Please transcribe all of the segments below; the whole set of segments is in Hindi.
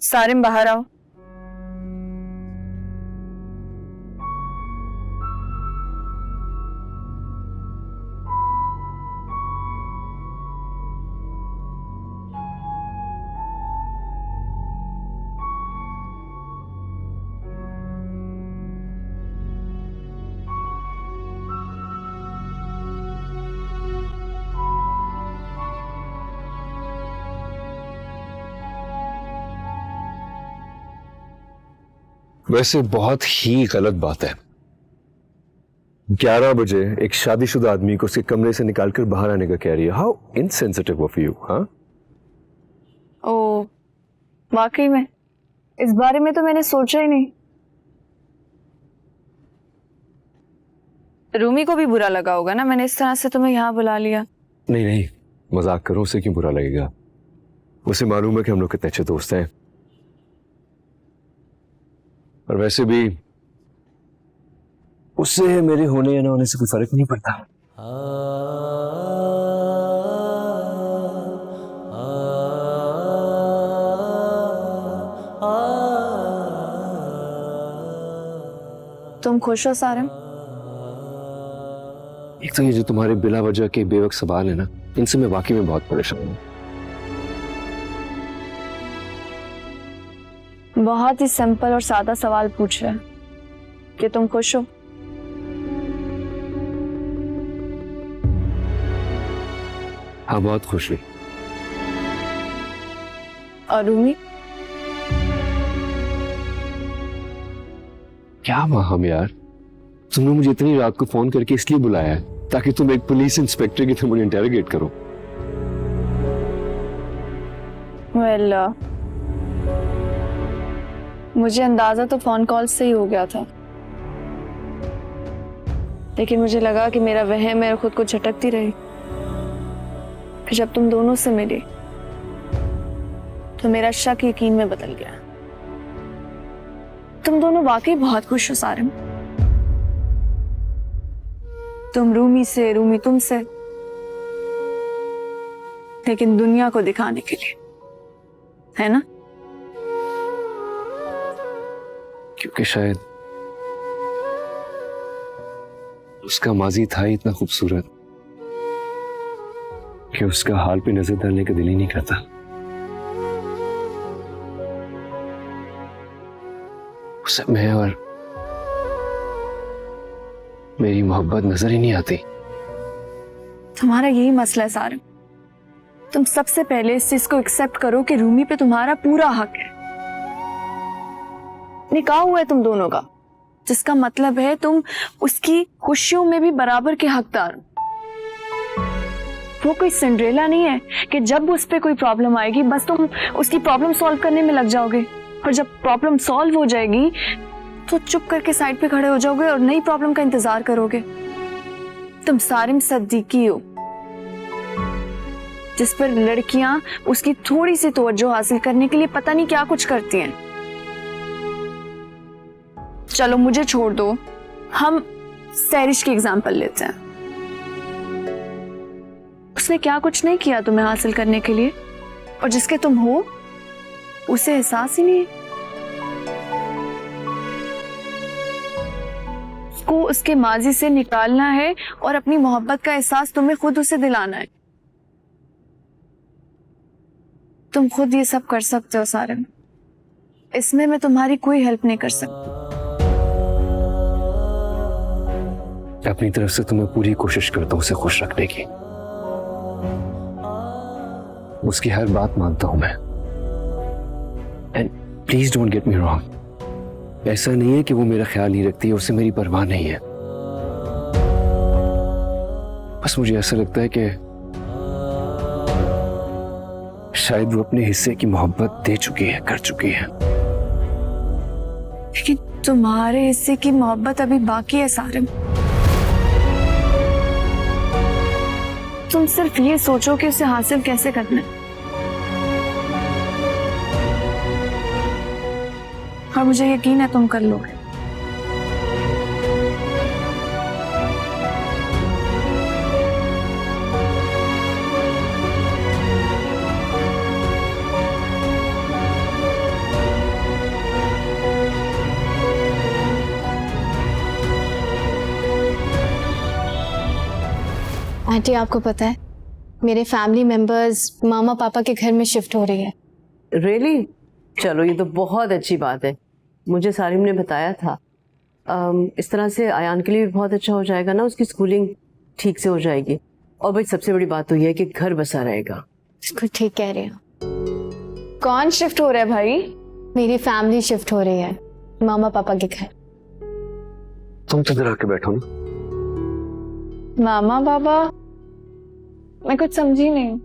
सारिम बाहर आओ। वैसे बहुत ही गलत बात है 11 बजे एक शादीशुदा आदमी को उसके कमरे से निकालकर बाहर आने का कह रही है। How insensitive of you. हाँ, ओ वाकई में इस बारे में तो मैंने सोचा ही नहीं। रूमी को भी बुरा लगा होगा ना, मैंने इस तरह से तुम्हें यहाँ बुला लिया। नहीं नहीं, मजाक करो, उसे क्यों बुरा लगेगा। उसे मालूम है कि हम लोग कितने अच्छे दोस्त हैं। और वैसे भी उससे मेरे होने या ना होने से कोई फर्क नहीं पड़ता। तुम खुश हो सारिम? एक तो ये जो तुम्हारे बिला वजह के बेवक्त सवाल है ना, इनसे मैं वाकई में बहुत परेशान हूं। बहुत ही सिंपल और सादा सवाल पूछ रहे हैं कि तुम खुश हो? हाँ, बहुत खुश हुई। और रूमी? क्या हुआ हम यार, तुमने मुझे इतनी रात को फोन करके इसलिए बुलाया है ताकि तुम एक पुलिस इंस्पेक्टर की तरह मुझे इंटेरोगेट करो। वेल, मुझे अंदाजा तो फोन कॉल से ही हो गया था, लेकिन मुझे लगा कि मेरा वहम है और खुद को झटकती रही। फिर जब तुम दोनों से मिली तो मेरा शक यकीन में बदल गया। तुम दोनों वाकई बहुत खुश हो सारिम। तुम रूमी से, रूमी तुमसे, लेकिन दुनिया को दिखाने के लिए, है ना? क्योंकि शायद उसका माजी था इतना खूबसूरत कि उसका हाल पे नजर डालने का दिल ही नहीं करता। उसे मैं और मेरी मोहब्बत नजर ही नहीं आती। तुम्हारा यही मसला है सारिम। तुम सबसे पहले इस चीज को एक्सेप्ट करो कि रूमी पे तुम्हारा पूरा हक है। निकाह हुआ है तुम दोनों का, जिसका मतलब है तुम उसकी खुशियों में भी बराबर के हकदार हो। वो कोई सिंड्रेला नहीं है कि जब उस पे कोई प्रॉब्लम आएगी बस तुम उसकी प्रॉब्लम सॉल्व करने में लग जाओगे, और जब प्रॉब्लम सॉल्व हो जाएगी तो चुप करके साइड पे खड़े हो जाओगे और नई प्रॉब्लम का इंतजार करोगे। तुम सारिम सद्दीकी हो, जिस पर लड़कियां उसकी थोड़ी सी तवज्जो हासिल करने के लिए पता नहीं क्या कुछ करती हैं। चलो मुझे छोड़ दो, हम सैरिश की एग्जाम्पल लेते हैं। उसने क्या कुछ नहीं किया तुम्हें हासिल करने के लिए, और जिसके तुम हो उसे एहसास ही नहीं है। उसको उसके माजी से निकालना है और अपनी मोहब्बत का एहसास तुम्हें खुद उसे दिलाना है। तुम खुद ये सब कर सकते हो सारिम, इसमें मैं तुम्हारी कोई हेल्प नहीं कर सकती। अपनी तरफ से तो मैं पूरी कोशिश करता हूं उसे खुश रखने की, उसकी हर बात मानता हूं मैं। And please don't get me wrong, ऐसा नहीं है कि वो मेरा ख्याल नहीं रखती है, उसे मेरी परवाह नहीं है। बस मुझे ऐसा लगता है कि शायद वो अपने हिस्से की मोहब्बत दे चुकी है, कर चुकी है। लेकिन तुम्हारे हिस्से की मोहब्बत अभी बाकी है सारिम। तुम सिर्फ ये सोचो कि उसे हासिल कैसे करना है, और मुझे यकीन है तुम कर लोगे। आंटी आपको पता है मेरे फैमिली मेंबर्स मामा पापा के घर में शिफ्ट हो रही है। रियली? चलो ये तो बहुत अच्छी बात है, मुझे सारिम ने बताया था। इस तरह से आयान के लिए भी बहुत अच्छा हो जाएगा ना, उसकी स्कूलिंग ठीक से हो जाएगी। और भाई सबसे बड़ी बात तो ये है कि घर बसा रहेगा। बिल्कुल ठीक कह रहे हो। कौन शिफ्ट हो रहा है भाई? मेरी फैमिली शिफ्ट हो रही है मामा पापा के घर। तुम तो इधर आके बैठो ना। मामा बाबा? मैं कुछ समझी नहीं।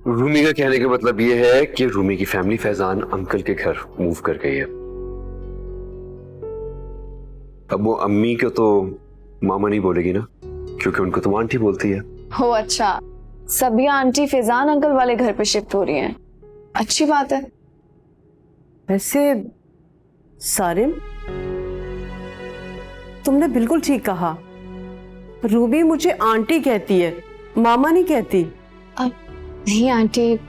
रूमी का कहने का मतलब ये है कि रूमी की फैमिली फैजान अंकल के घर मूव कर गई है। अब वो अम्मी को तो मामा नहीं बोलेगी ना, क्योंकि उनको तो आंटी बोलती है। हो अच्छा, सभी आंटी फैजान अंकल वाले घर पे शिफ्ट हो रही हैं। अच्छी बात है। वैसे सारिम, तुमने बिल्कुल ठीक कहा। रूबी मुझे आंटी कहती है, मामा नहीं कहती। अब नहीं आंटी,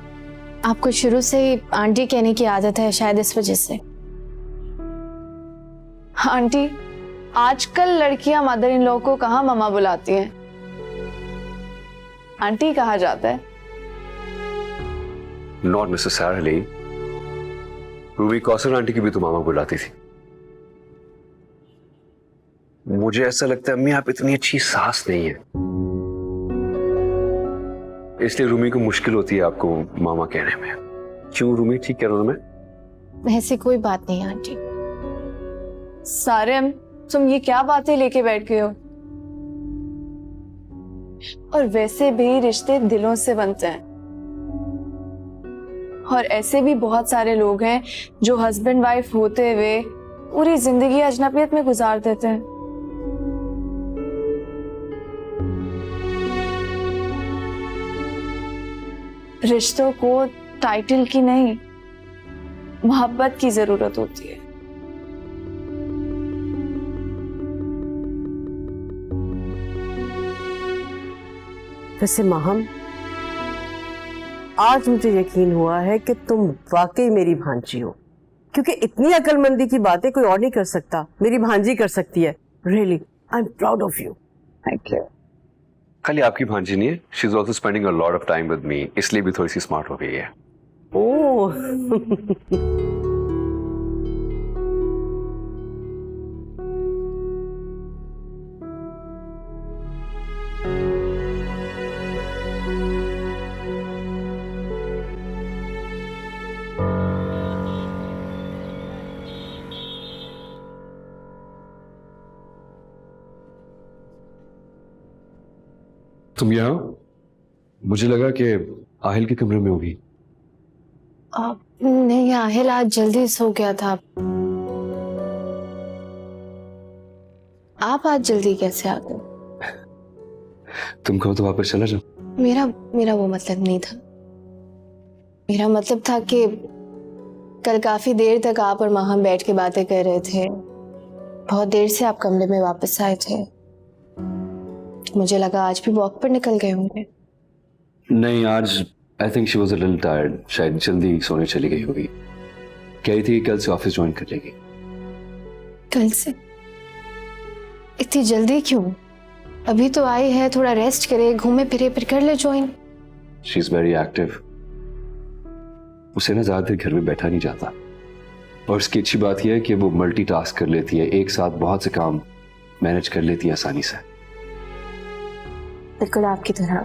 आपको शुरू से ही आंटी कहने की आदत है, शायद इस वजह से। आंटी, आजकल लड़कियां मदर इन लॉ को कहाँ मामा बुलाती हैं, आंटी कहा जाता है। Not necessarily. Ruby Kausar aunty की भी तो मामा बुलाती थी। मुझे ऐसा लगता है अम्मी आप इतनी अच्छी सास नहीं है, इसलिए रूमी को मुश्किल होती है आपको मामा कहने में। क्यों रूमी, ठीक कह रहा हूं ना मैं? ऐसी कोई बात नहीं आंटी। सारिम, तुम ये क्या बातें लेके बैठ गए हो? और वैसे भी रिश्ते दिलों से बनते हैं, और ऐसे भी बहुत सारे लोग हैं जो हस्बैंड वाइफ होते हुए पूरी जिंदगी अजनबियत में गुजार देते हैं। रिश्तों को टाइटल की नहीं, मोहब्बत की जरूरत होती है। वैसे माहम, आज मुझे यकीन हुआ है कि तुम वाकई मेरी भांजी हो, क्योंकि इतनी अक्लमंदी की बातें कोई और नहीं कर सकता, मेरी भांजी कर सकती है। Really, I am proud of you. Thank you. खाली आपकी भांजी नहीं है, she is also spending a lot of time with me, इसलिए भी थोड़ी सी स्मार्ट हो गई है। ओह तुम यहाँ? मुझे लगा कि आहिल के कमरे में होगी। नहीं, आहिल आज जल्दी सो गया था। आप आज जल्दी कैसे आ गए? तुम कहो तो वापस चला जाओ। मेरा वो मतलब नहीं था। मेरा मतलब था कि कल काफी देर तक आप और माँ बैठ के बातें कर रहे थे, बहुत देर से आप कमरे में वापस आए थे, मुझे लगा आज भी वॉक पर निकल गए होंगे। नहीं, आज आई think she was a little tired, शायद जल्दी सोने चली गई होगी। कह रही थी कि कल से ऑफिस ज्वाइन कर लेगी। कल से? इतनी जल्दी क्यों? अभी तो आई है, थोड़ा रेस्ट करे, घूमे फिरे, फिर कर ले join. She is very active. उसे ना ज्यादा देर घर में बैठा नहीं जाता, और उसकी अच्छी बात यह है कि वो मल्टीटास्क कर लेती है, एक साथ बहुत से काम मैनेज कर लेती है आसानी से। बिल्कुल आपकी तरह।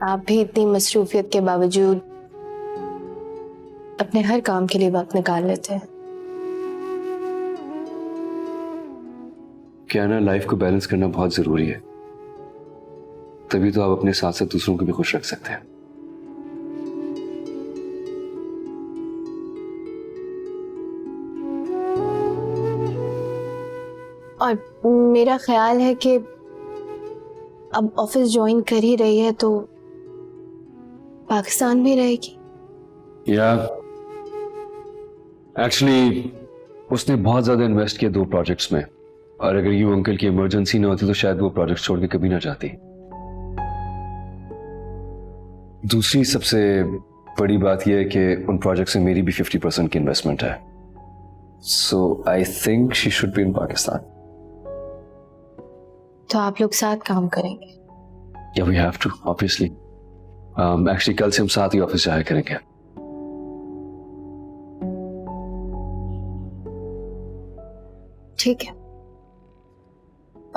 आप भी इतनी मसरूफियत के बावजूद अपने हर काम के लिए वक्त निकाल लेते हैं। क्या ना, लाइफ को बैलेंस करना बहुत जरूरी है, तभी तो आप अपने साथ साथ दूसरों को भी खुश रख सकते हैं। और मेरा ख्याल है कि अब ऑफिस ज्वाइन कर ही रही है तो पाकिस्तान भी रहेगी। या एक्चुअली उसने बहुत ज्यादा इन्वेस्ट किया 2 प्रोजेक्ट्स में, और अगर यूं अंकल की इमरजेंसी ना होती तो शायद वो प्रोजेक्ट छोड़ के कभी ना जाती। दूसरी सबसे बड़ी बात यह है कि उन प्रोजेक्ट्स में मेरी भी 50% की इन्वेस्टमेंट है, so I think she should be in Pakistan. तो आप लोग साथ काम करेंगे? Yeah, we have to, obviously. Actually, कल से हम साथ ही ऑफिस जाया करेंगे। ठीक है।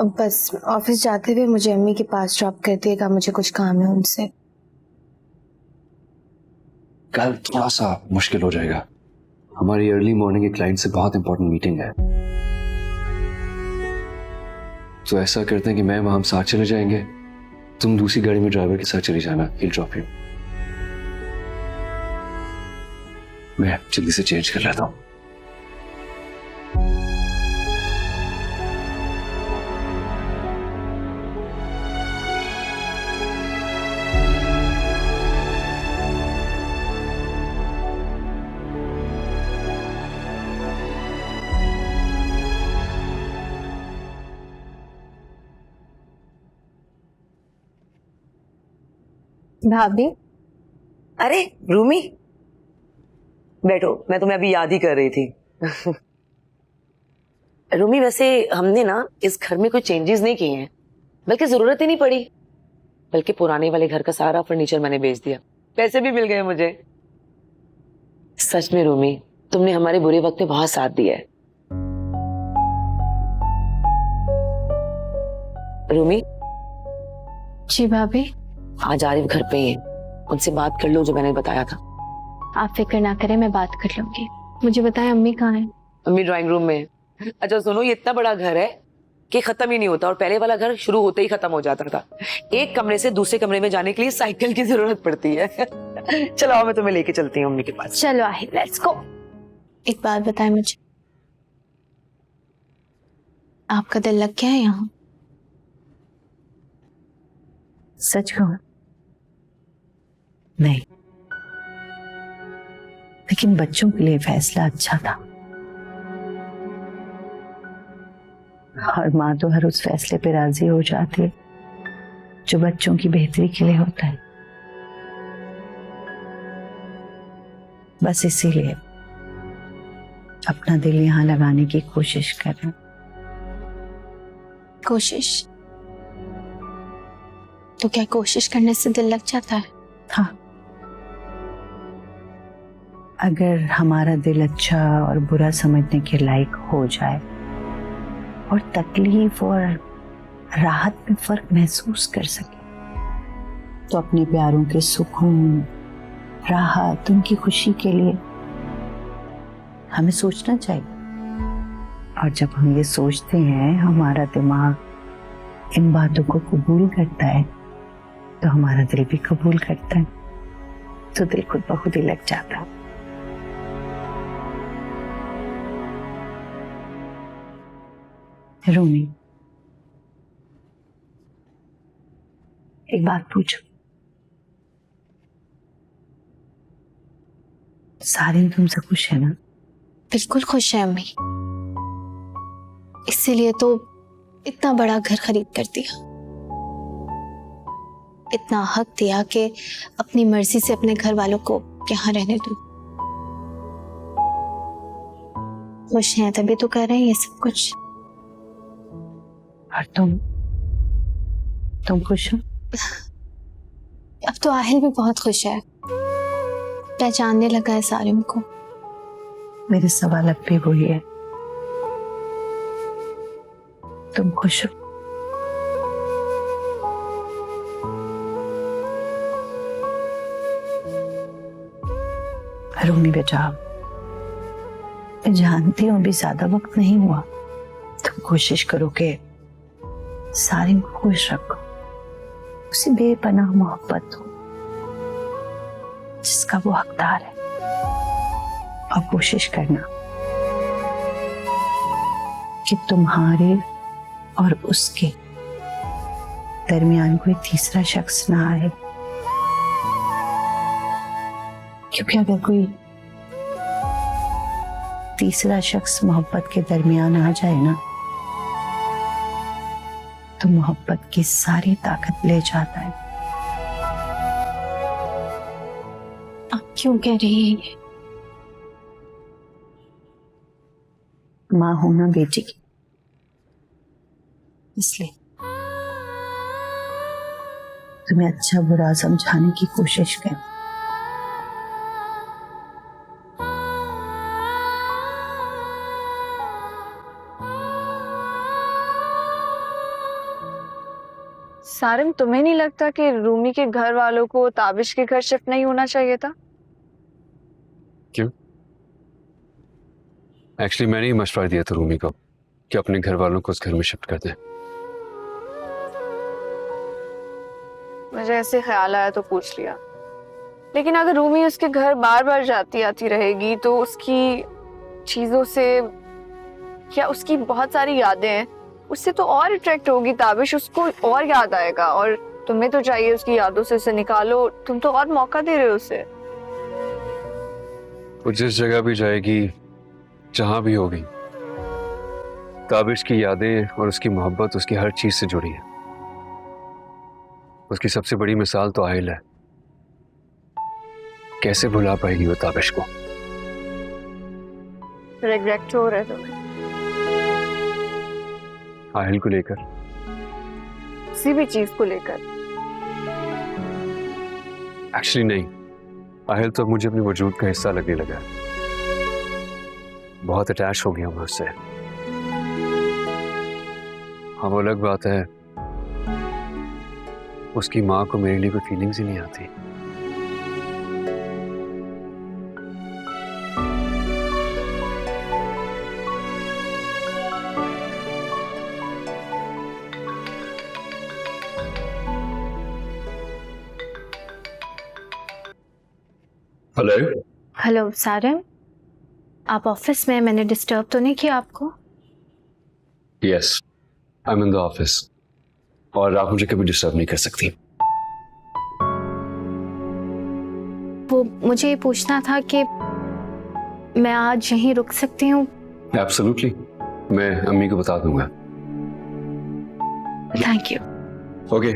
अब बस ऑफिस जाते हुए मुझे अम्मी के पास ड्रॉप कर दिएगा, मुझे कुछ काम है उनसे। कल थोड़ा सा मुश्किल हो जाएगा, हमारी अर्ली मॉर्निंग एक क्लाइंट से बहुत इंपॉर्टेंट मीटिंग है। तो ऐसा करते हैं कि मैं वहां हम साथ चले जाएंगे, तुम दूसरी गाड़ी में ड्राइवर के साथ चली जाना, he'll drop you। मैं जल्दी से चेंज कर लेता हूँ। भाभी, अरे रूमी, बैठो, मैं तुम्हें अभी याद ही कर रही थी। रूमी, वैसे हमने ना इस घर में कोई चेंजेस नहीं किए हैं, बल्कि जरूरत ही नहीं पड़ी। बल्कि पुराने वाले घर का सारा फर्नीचर मैंने बेच दिया, पैसे भी मिल गए मुझे। सच में रूमी, तुमने हमारे बुरे वक्त में बहुत साथ दिया है। रूमी। जी भाभी। आज आरिफ घर पे ही है, उनसे बात कर लो जो मैंने बताया था। आप फिक्र ना करें, मैं बात कर लूंगी। मुझे बताएं अम्मी कहाँ है? अम्मी ड्राइंग रूम में है। अच्छा सुनो, ये इतना बड़ा घर है कि खत्म ही नहीं होता, और पहले वाला घर शुरू होते ही खत्म हो जाता था। एक कमरे से दूसरे कमरे में जाने के लिए साइकिल की जरूरत पड़ती है। चलो आओ, मैं तुम्हें लेके चलती हूँ अम्मी के पास। चलो आहे, लेट्स गो। एक बात बताएं मुझे, आपका दिल लग गया है यहाँ? सच कहूं, नहीं, लेकिन बच्चों के लिए फैसला अच्छा था, और माँ तो हर उस फैसले पे राजी हो जाती है जो बच्चों की बेहतरी के लिए होता है। बस इसीलिए अपना दिल यहाँ लगाने की कोशिश कर रहे हैं। कोशिश? तो क्या कोशिश करने से दिल लग जाता है? हाँ, अगर हमारा दिल अच्छा और बुरा समझने के लायक हो जाए और तकलीफ और राहत में फर्क महसूस कर सके, तो अपने प्यारों के सुकून, राहत, उनकी खुशी के लिए हमें सोचना चाहिए। और जब हम ये सोचते हैं, हमारा दिमाग इन बातों को कबूल करता है, तो हमारा दिल भी कबूल करता है, तो दिल खुद ब खुद ही लग जाता है। रूमी, एक बात पूछो, सारिन तुमसे खुश है ना? बिल्कुल खुश है अम्मी, इसीलिए तो इतना बड़ा घर खरीद कर दिया, इतना हक दिया कि अपनी मर्जी से अपने घर वालों को यहाँ रहने दो। खुश हैं तभी तो कर रहे हैं ये सब कुछ। और तुम खुश हो? अब तो आहिल भी बहुत खुश है, पहचानने लगा है सारिम को। मेरे सवाल अब भी वही है, तुम खुश हो? रूमी बेटा, मैं जानती हूँ अभी ज्यादा वक्त नहीं हुआ, तुम कोशिश करो कि सारिम को खुश रखो, उसे बेपनाह मोहब्बत हो जिसका वो हकदार है। और कोशिश करना कि तुम्हारे और उसके दरमियान कोई तीसरा शख्स ना आए, क्योंकि अगर कोई तीसरा शख्स मोहब्बत के दरमियान आ जाए ना, तो मोहब्बत की सारी ताकत ले जाता है। आप क्यों कह रही हैं ये? माँ हूं ना बेटी की, इसलिए। तुम्हें अच्छा बुरा समझाने की कोशिश की। सारिम, तुम्हें नहीं लगता कि रूमी के घर वालों को ताबिश के घर शिफ्ट नहीं होना चाहिए था? क्यों? एक्चुअली मैंने ही मशवरा दिया था रूमी को कि अपने घर वालों को उस घर में शिफ्ट कर दें। मुझे ऐसे ख्याल आया तो पूछ लिया। लेकिन अगर रूमी उसके घर बार बार जाती आती रहेगी तो उसकी चीजों से, या उसकी बहुत सारी यादें हैं, उससे तो और अट्रैक्ट होगी ताबिश, उसको और याद आएगा। और तुम्हें तो चाहिए उसकी यादों से उसे निकालो, तुम तो और मौका दे रहे हो उसे। वो जिस जगह भी जाएगी, जहां भी होगी, ताबिश की यादें और उसकी मोहब्बत उसकी हर चीज से जुड़ी है। उसकी सबसे बड़ी मिसाल तो आहिल है। कैसे भुला पाएगी वो ताबिश को? रिग्रेट हो रहा है तुम्हें आहिल को लेकर? किसी भी चीज को लेकर? एक्चुअली नहीं, आहिल तो मुझे अपने वजूद का हिस्सा लगने लगा है। बहुत अटैच हो गया मैं उससे। हाँ, वो अलग बात है, उसकी माँ को मेरे लिए कोई फीलिंग्स ही नहीं आती। हेलो। हेलो सारिम, आप ऑफिस में? मैंने डिस्टर्ब तो नहीं किया आपको? Yes, I am in the office और आप मुझे कभी डिस्टर्ब नहीं कर सकती। वो मुझे ये पूछना था कि मैं आज यहीं रुक सकती हूँ? एब्सोल्युटली, मैं अम्मी को बता दूंगा। Thank you. Okay,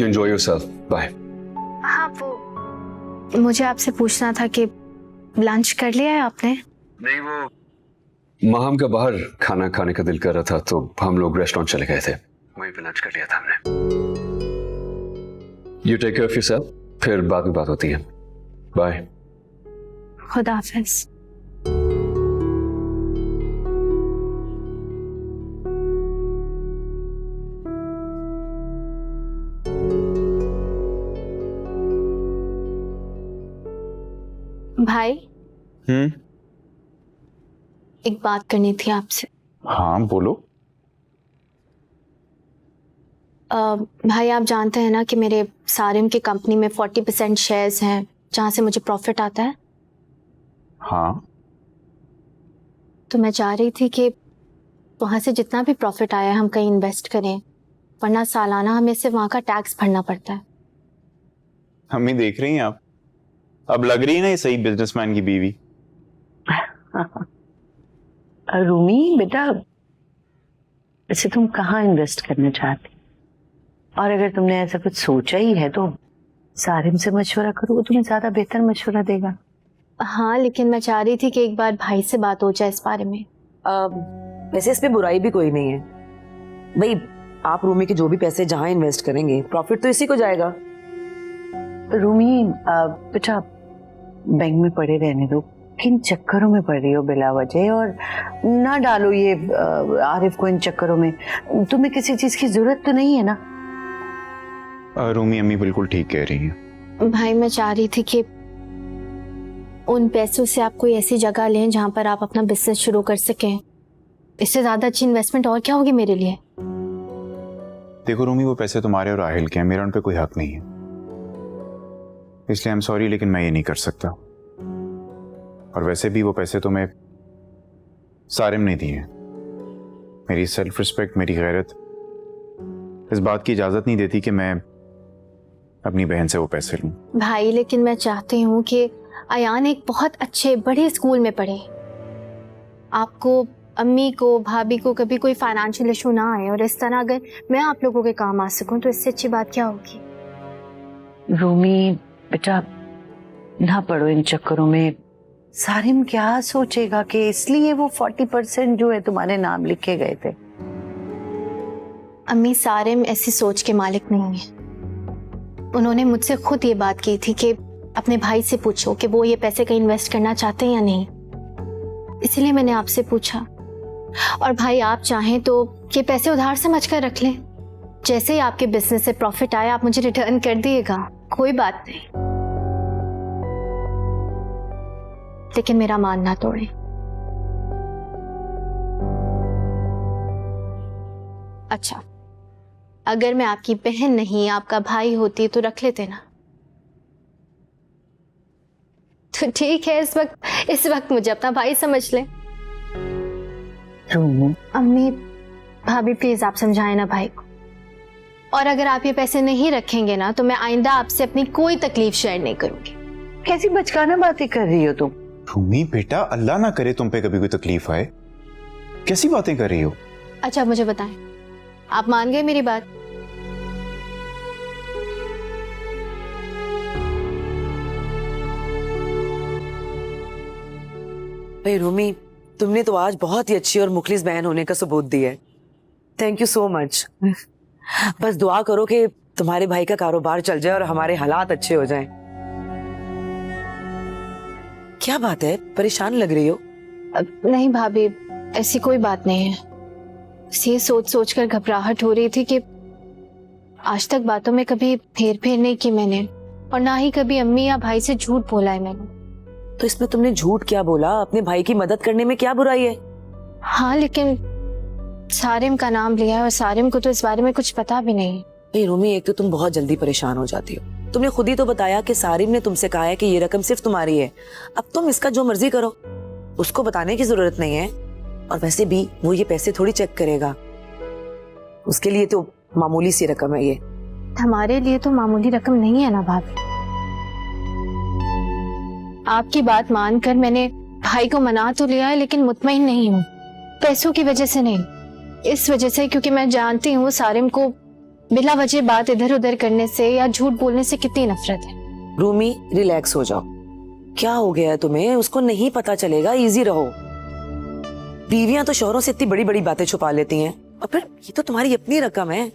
enjoy yourself, bye. हाँ, वो मुझे आपसे पूछना था कि लंच कर लिया है आपने? नहीं, वो माहम का बाहर खाना खाने का दिल कर रहा था तो हम लोग रेस्टोरेंट चले गए थे, वहीं पे लंच कर लिया था हमने। You take care of yourself, फिर बाद में बात होती है। बाय। खुदा हाफिज। भाई, एक बात करनी थी आपसे। हाँ बोलो। भाई, आप जानते हैं ना कि मेरे सारिम की कंपनी में 40% शेयर्स हैं जहां से मुझे प्रॉफिट आता है। हाँ, तो मैं चाह रही थी कि वहां से जितना भी प्रॉफिट आया है हम कहीं इन्वेस्ट करें, वरना सालाना हमें सिर्फ वहां का टैक्स भरना पड़ता है। हम ही देख रही हैं आप। अब लग रही है ना ये सही बिजनेसमैन की बीवी। रूमी बेटा, वैसे तुम कहाँ इन्वेस्ट करना चाहती? और अगर तुमने ऐसा कुछ सोचा ही है तो सारिम से मशवरा करो, वो तुम्हें ज्यादा बेहतर मशवरा देगा। हाँ, लेकिन मैं चाह रही थी कि एक बार भाई से बात हो जाए इस बारे में। वैसे इसमें बुराई भी कोई नहीं है भाई। आप रूमी के जो भी पैसे जहां इन्वेस्ट करेंगे, प्रॉफिट तो इसी को जाएगा। रूमी बेटा, बैंक में पड़े रहने दो, किन चक्करों में पड़ रही हो बिला वजह, और ना डालो ये आरिफ को इन चक्करों में। तुम्हें किसी चीज की जरूरत तो नहीं है ना? रूमी अम्मी बिल्कुल ठीक कह रही है। भाई, मैं चाह रही थी कि उन पैसों से आप कोई ऐसी जगह लें जहां पर आप अपना बिजनेस शुरू कर सकें। इससे ज्यादा अच्छी इन्वेस्टमेंट और क्या होगी मेरे लिए? देखो रूमी, वो पैसे तुम्हारे और आहिल के हैं, मेरा उन पे कोई हक नहीं है, इसलिए आई एम सॉरी, लेकिन मैं ये नहीं कर सकता। और वैसे भी वो पैसे तो मैं सारिम ने दिए हैं। मेरी सेल्फ रिस्पेक्ट, मेरी गैरत इस बात की इजाजत नहीं देती कि मैं अपनी बहन से वो पैसे लूं। भाई, लेकिन मैं चाहती हूँ कि अयान एक बहुत अच्छे बड़े स्कूल में पढ़े, आपको, अम्मी को, भाभी को कभी कोई फाइनेंशियल इशू ना आए, और इस तरह अगर मैं आप लोगों के काम आ सकूं तो इससे अच्छी बात क्या होगी? रूमी बेटा, ना पड़ो इन चक्करों में। सारिम क्या सोचेगा कि इसलिए वो 40% जो है तुम्हारे नाम लिखे गए थे? अम्मी, सारिम ऐसी सोच के मालिक नहीं है। उन्होंने मुझसे खुद ये बात की थी कि अपने भाई से पूछो कि वो ये पैसे कहीं इन्वेस्ट करना चाहते हैं या नहीं, इसलिए मैंने आपसे पूछा। और भाई आप चाहें तो ये पैसे उधार समझ कर रख लें, जैसे ही आपके बिजनेस से प्रॉफिट आया आप मुझे रिटर्न कर दिएगा, कोई बात नहीं, लेकिन मेरा मान ना तोड़े। अच्छा, अगर मैं आपकी बहन नहीं आपका भाई होती तो रख लेते ना? तो ठीक है, इस वक्त मुझे अपना भाई समझ ले। रूमी, अम्मी भाभी प्लीज आप समझाएं ना भाई को, और अगर आप ये पैसे नहीं रखेंगे ना तो मैं आइंदा आपसे अपनी कोई तकलीफ शेयर नहीं करूंगी। कैसी बचकाना बातें कर रही हो तुम? रूमी बेटा, अल्लाह ना करे तुम पे कभी कोई तकलीफ आए, कैसी बातें कर रही हो? अच्छा मुझे बताएं, आप मान गए मेरी बात? भाई रूमी, तुमने तो आज बहुत ही अच्छी और मुखलिस बहन होने का सबूत दिया है। Thank you so much. बस दुआ करो कि तुम्हारे भाई का कारोबार चल जाए और हमारे हालात अच्छे हो जाएं। क्या बात है, परेशान लग रही हो? नहीं भाभी, ऐसी कोई बात नहीं है, ये सोच सोच कर घबराहट हो रही थी कि आज तक बातों में कभी हेर फेर नहीं की मैंने, और ना ही कभी अम्मी या भाई से झूठ बोला है मैंने। तो इसमें तुमने झूठ क्या बोला? अपने भाई की मदद करने में क्या बुराई है? हाँ, लेकिन सारिम का नाम लिया है और सारिम को तो इस बारे में कुछ पता भी नहीं। ए रूमी, एक तो तुम बहुत जल्दी परेशान हो जाती हो। तुमने खुद ही तो बताया कि सारिम ने तुमसे कहा है कि ये रकम सिर्फ तुम्हारी है, अब तुम इसका जो मर्जी करो, उसको बताने की जरूरत नहीं है। और वैसे भी वो ये पैसे थोड़ी चेक करेगा, उसके लिए तो मामूली सी रकम है ये। हमारे लिए तो मामूली रकम नहीं है ना भाभी। आपकी बात मानकर मैंने भाई को मना तो लिया है, लेकिन मुतमईन नहीं हूँ। पैसों की वजह से नहीं, इस वजह से क्योंकि मैं जानती हूँ सारिम को बिला वजह बात इधर उधर करने से या झूठ बोलने से कितनी नफरत है। रूमी, रिलैक्स हो जाओ। क्या हो गया है तुम्हें? उसको नहीं पता चलेगा, इजी रहो। बीवियां तो शौहरों से इतनी बड़ी बड़ी बातें छुपा लेती हैं, और फिर ये तो तुम्हारी अपनी रकम है।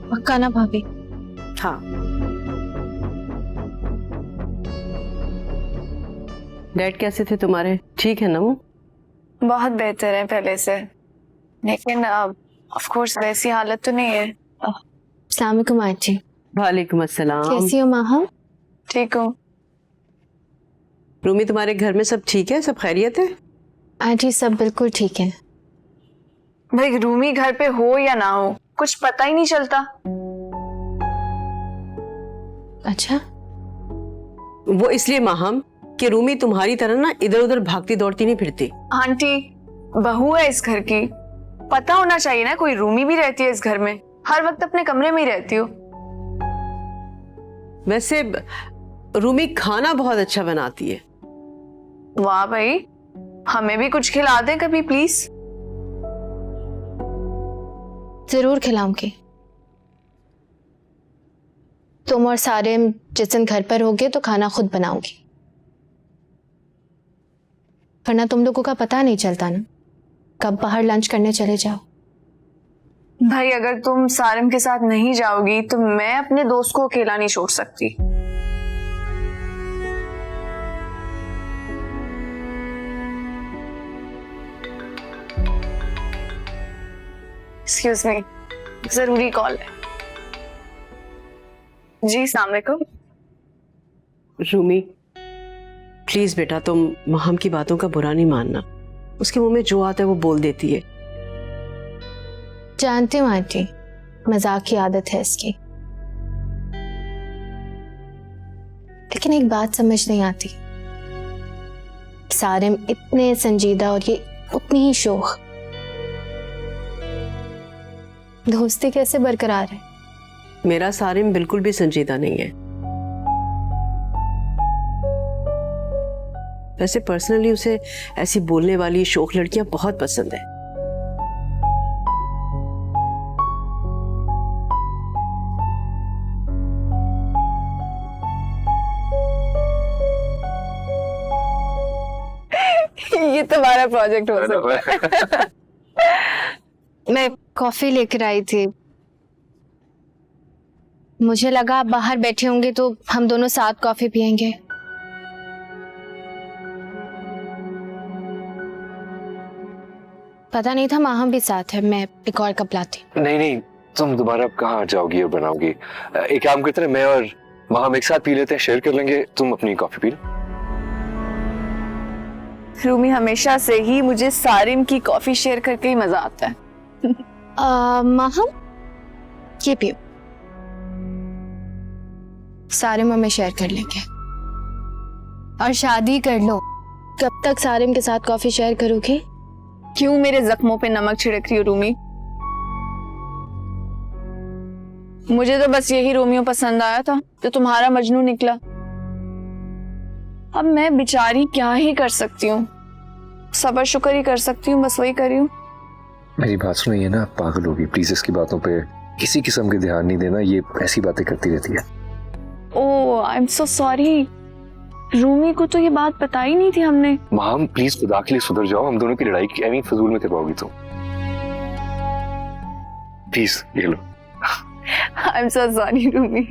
पक्का ना भाभी? हाँ। डैड कैसे थे तुम्हारे? ठीक है ना वो? बहुत बेहतर है पहले से, लेकिन ऑफ कोर्स वैसी हालत तो नहीं है। अस्सलाम वालेकुम आंटी। वालेकुम अस्सलाम। कैसी हो माँ? ठीक हूँ। रूमी, तुम्हारे घर में सब ठीक है? सब खैरियत है? आंटी सब बिल्कुल ठीक है। भाई रूमी घर पे हो या ना हो, कुछ पता ही नहीं चलता। अच्छा, वो इसलिए माहम कि रूमी तुम्हारी तरह ना इधर उधर भागती दौड़ती नहीं फिरती। आंटी बहू है इस घर की, पता होना चाहिए ना, कोई रूमी भी रहती है इस घर में, हर वक्त अपने कमरे में ही रहती हो। वैसे रूमी खाना बहुत अच्छा बनाती है। वाह भाई, हमें भी कुछ खिला दे कभी प्लीज। जरूर खिलाऊंगी। तुम और सारे जिस दिन घर पर होगे तो खाना खुद बनाऊंगी, वरना तुम लोगों का पता नहीं चलता ना कब बाहर लंच करने चले जाओ। भाई अगर तुम सारिम के साथ नहीं जाओगी तो मैं अपने दोस्त को अकेला नहीं छोड़ सकती। एक्सक्यूज मी, जरूरी कॉल है। जी अस्सलाम वालेकुम। रूमी प्लीज बेटा, तुम माहम की बातों का बुरा नहीं मानना, उसके मुंह में जो आता है वो बोल देती है। जानती हूँ आंटी, मजाक की आदत है इसकी, लेकिन एक बात समझ नहीं आती, सारिम इतने संजीदा और ये उतनी ही शोख, दोस्ती कैसे बरकरार है? मेरा सारिम बिल्कुल भी संजीदा नहीं है। वैसे पर्सनली उसे ऐसी बोलने वाली शौक लड़कियां बहुत पसंद है। ये तुम्हारा प्रोजेक्ट हो सकता है। मैं कॉफी लेकर आई थी, मुझे लगा आप बाहर बैठे होंगे तो हम दोनों साथ कॉफी पियेंगे। पता नहीं था माहम भी साथ है, मैं एक और कप लाती। नहीं नहीं, तुम दोबारा कहाँ जाओगी और बनाओगी? एक काम करते हैं, मैं और हम एक साथ पी लेते हैं, शेयर कर लेंगे। तुम अपनी कॉफी पी लो। रूमी, हमेशा से ही मुझे सारिम की कॉफी शेयर करके ही मजा आता है। माहम ये पियो, सारिम हमें शेयर कर लेंगे। और शादी कर लो, कब तक सारिम के साथ कॉफी शेयर करोगे? क्यों मेरे जख्मों पे नमक छिड़क रही हो रूमी? मुझे तो बस यही रोमियो पसंद आया था जो तुम्हारा मजनू निकला। अब मैं बेचारी क्या ही कर सकती हूँ, सबर शुक्र ही कर सकती हूँ, बस वही करी हूँ। मेरी बात सुनो, ये ना आप पागल होगी, प्लीज इसकी बातों पे किसी किस्म के ध्यान नहीं देना, ये ऐसी बातें करती रहती है। Oh I am so sorry, Rumi को तो ये बात बताई नहीं थी हमने। माम प्लीज खुदा के लिए सुधर जाओ, हम दोनों की लड़ाई एवं फजूल में करवाओगी तुम। प्लीज ये लो। I am so sorry Rumi.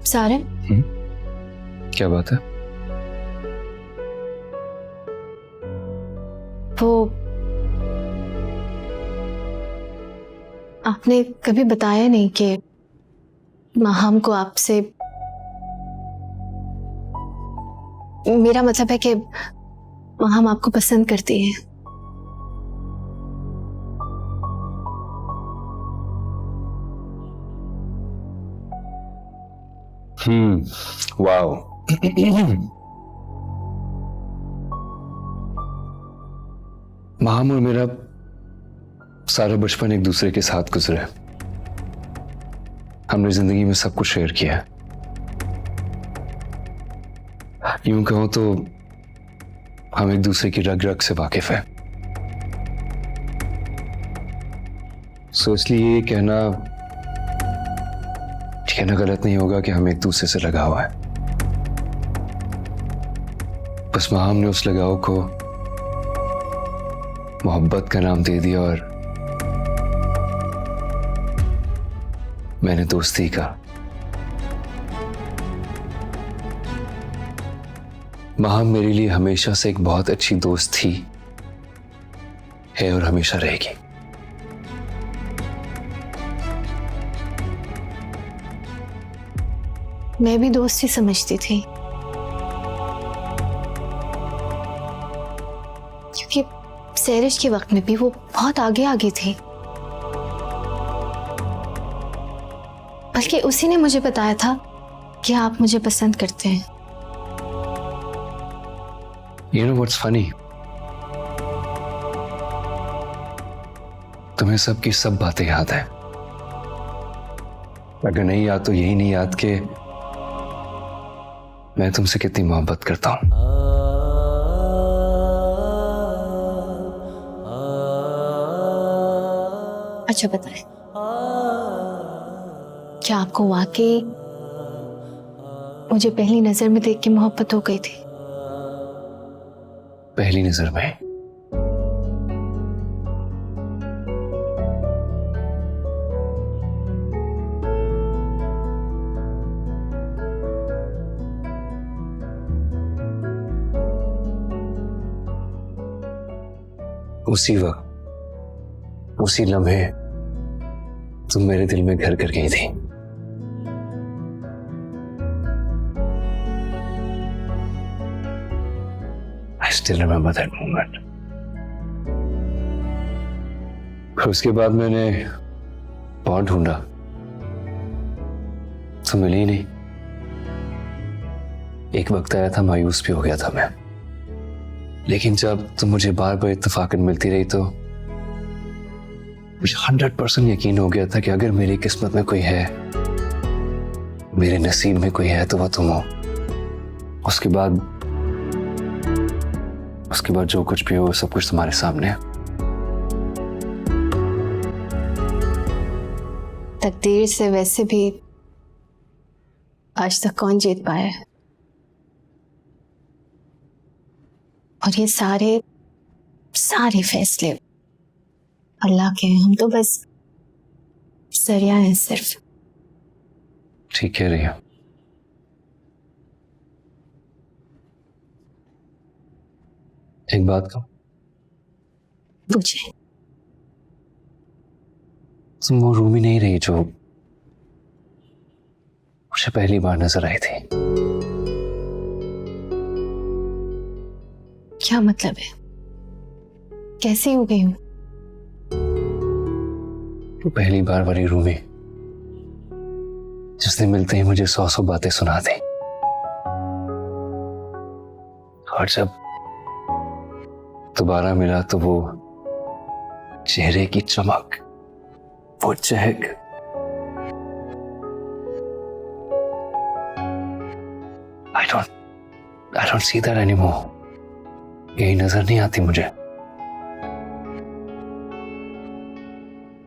Sarim, क्या बात है? वो आपने कभी बताया नहीं कि माहम को आपसे, मेरा मतलब है कि माहम आपको पसंद करती है। वाओ। माहम और मेरा सारा बचपन एक दूसरे के साथ गुजरा है। हमने जिंदगी में सब कुछ शेयर किया है। यूं कहूं तो हम एक दूसरे की रग रग से वाकिफ हैं। सो इसलिए ये कहना गलत नहीं होगा कि हम एक दूसरे से लगा हुआ है। बस माहम ने उस लगाव को मोहब्बत का नाम दे दिया और मैंने दोस्ती का। माहम मेरे लिए हमेशा से एक बहुत अच्छी दोस्त थी, है और हमेशा रहेगी। मैं भी दोस्ती समझती थी, क्योंकि सैरिश के वक्त में भी वो बहुत आगे थी। बल्कि उसी ने मुझे बताया था कि आप मुझे पसंद करते हैं। You know what's funny? तुम्हें सबकी सब बातें याद है। अगर नहीं याद तो यही नहीं याद कि मैं तुमसे कितनी मोहब्बत करता हूं। अच्छा बताएं, क्या आपको वाकई मुझे पहली नजर में देख के मोहब्बत हो गई थी? पहली नजर में? उसी वक्त, उसी लम्हे तुम मेरे दिल में घर कर गई थी। I still remember that moment. फिर उसके बाद मैंने बहुत ढूंढा, तो मिली ही नहीं। एक वक्त आया था मायूस भी हो गया था मैं, लेकिन जब तुम मुझे बार बार इत्तेफाकन मिलती रही तो मुझे 100% यकीन हो गया था कि अगर मेरी किस्मत में कोई है, मेरे नसीब में कोई है, तो वह तुम हो। उसके बाद जो कुछ भी हो सब कुछ तुम्हारे सामने है। तकदीर से वैसे भी आज तक कौन जीत पाया है? और ये सारे फैसले अल्लाह के हैं, हम तो बस जरिया हैं सिर्फ। ठीक कह रही है। एक बात कहूं, पूछे। तुम वो रूमी नहीं रही जो मुझे पहली बार नजर आई थी। क्या मतलब है? कैसे हो गई हूं? वो पहली बार वाली रूमी जिसने मिलते ही मुझे 100 बातें सुना दी, और जब दोबारा मिला तो वो चेहरे की चमक, वो चहक, I don't see that anymore. यही नजर नहीं आती मुझे।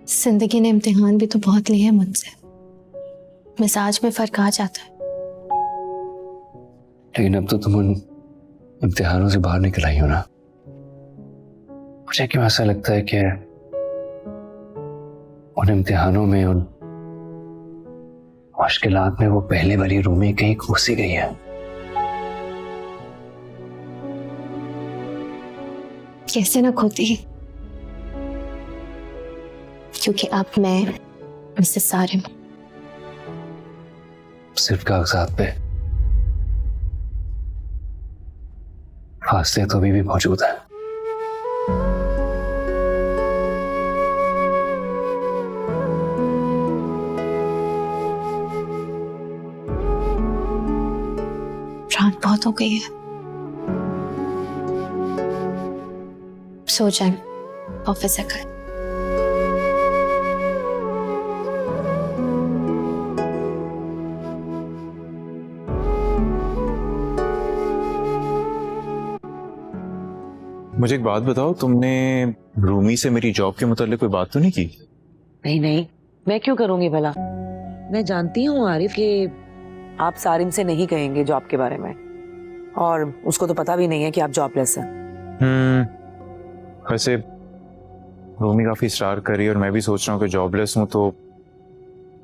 जिंदगी ने इम्तिहान भी तो बहुत लिए हैं मुझसे, मिजाज में फर्क आ जाता है। लेकिन अब तो तुम उन इम्तिहानों से बाहर निकल आई हो ना। मुझे क्यों ऐसा लगता है कि उन इम्तिहानों में, उन मुश्किलात में वो पहले वाली रूमी कहीं खो गई है। कैसे ना खोती, क्योंकि अब मैं मिसेस सारिम सिर्फ कागजात पे, फासले तो अभी भी मौजूद है। रात बहुत हो गई है, सो जाए, ऑफिस से कल। मुझे एक बात बताओ, तुमने रूमी से मेरी जॉब के मुतालिक कोई बात तो नहीं की? नहीं नहीं, मैं क्यों करूंगी भला। मैं जानती हूँ आरिफ कि आप सारिम से नहीं कहेंगे जॉब के बारे में, और उसको तो पता भी नहीं है कि आप जॉबलेस हैं। वैसे रूमी काफी इस्रार कर रही है और मैं भी सोच रहा हूँ कि जॉबलेस हूँ तो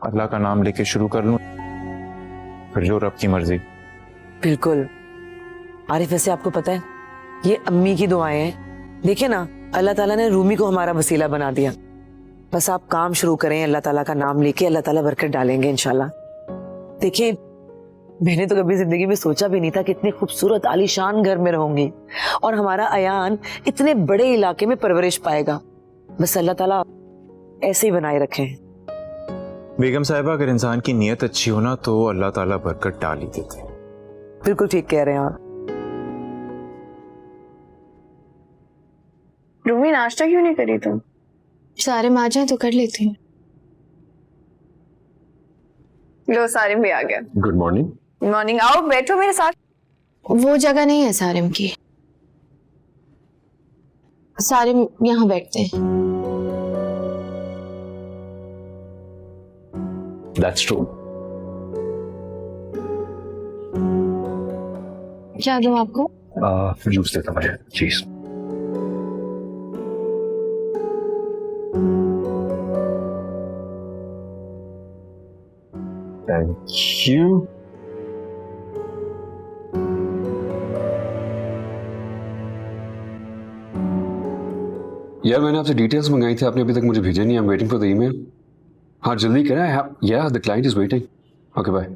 अल्लाह का नाम लेके शुरू कर लूँ, फिर जो रब की मर्जी। बिल्कुल आरिफ, वैसे आपको पता है ये अम्मी की दुआएं हैं। देखिए ना, अल्लाह ताला ने रूमी को हमारा वसीला बना दिया। बस आप काम शुरू करें, अल्लाह ताला का नाम लेके, अल्लाह ताला बरकत डालेंगे इंशाल्लाह। देखिए, मैंने तो कभी जिंदगी में सोचा भी नहीं था कि इतने खूबसूरत आलीशान घर में रहूंगी और हमारा अयान इतने बड़े इलाके में परवरिश पाएगा। बस अल्लाह ताला ऐसे ही बनाए रखे। बेगम साहिबा, अगर इंसान की नीयत अच्छी हो ना तो अल्लाह ताला बरकत डाल ही देते हैं। बिल्कुल ठीक कह रहे हैं आप। रूमी, नाश्ता क्यों नहीं करी तुम? सारिम आ जाए तो कर लेती हूँ। लो, सारिम भी आ गया। Good morning. मॉर्निंग, आओ बैठो मेरे साथ। वो जगह नहीं है सारिम की, सारिम यहाँ बैठते हैं। That's true. क्या दूँ आपको? जूस देता मुझे, चीज। Thank you. यार, मैंने आपसे डिटेल्स मंगाई थी, आपने अभी तक मुझे भेजे नहीं। I am waiting for the email. हाँ, जल्दी करें। या the client is waiting. Okay, bye.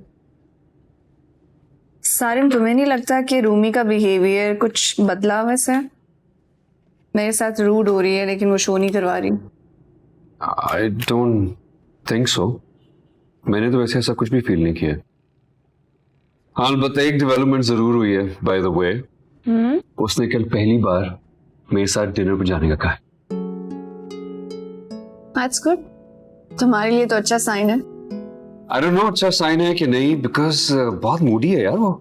Sarim, तुम्हें नहीं लगता कि रूमी का बिहेवियर कुछ बदला वैसे? मेरे साथ रूड हो रही है लेकिन वो शो नहीं करवा रही। I don't think so. मैंने तो वैसे ऐसा कुछ भी फील नहीं किया। हाँ, अलबत्ता एक डेवलपमेंट जरूर हुई है बाय द वे। उसने कल पहली बार मेरे साथ डिनर पर जाने का कहा। That's good. तुम्हारे लिए तो अच्छा साइन है। आई डोंट नो अच्छा साइन है कि नहीं, बिकॉज बहुत मूडी है यार वो।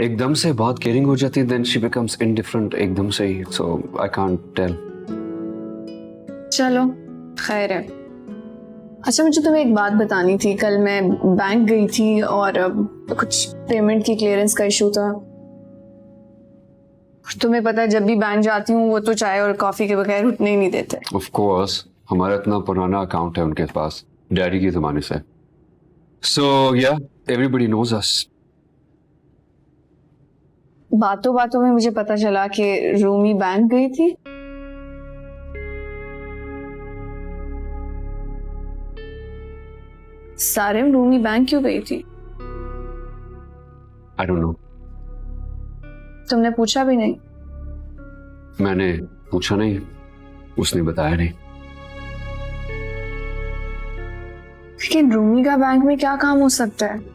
एकदम से बहुत केयरिंग हो जाती है, देन शी बिकम्स इंडिफरेंट एकदम से ही, सो आई कांट टेल। चलो खैर है। अच्छा मुझे तुम्हें एक बात बतानी थी। कल मैं बैंक गई थी और कुछ पेमेंट की क्लियरेंस का इशू था। तुम्हें पता है जब भी बैंक जाती हूँ वो तो चाय और कॉफी के बगैर उठने ही नहीं देते। ऑफ कोर्स, हमारा इतना पुराना अकाउंट है उनके पास, डैडी के जमाने से। सो या एवरीबडी नोज अस। बातों बातों में मुझे पता चला कि रूमी बैंक गई थी। सारिम, रूमी बैंक क्यों गई थी? I don't know. तुमने पूछा भी नहीं? मैंने पूछा नहीं, उसने बताया नहीं। लेकिन रूमी का बैंक में क्या काम हो सकता है?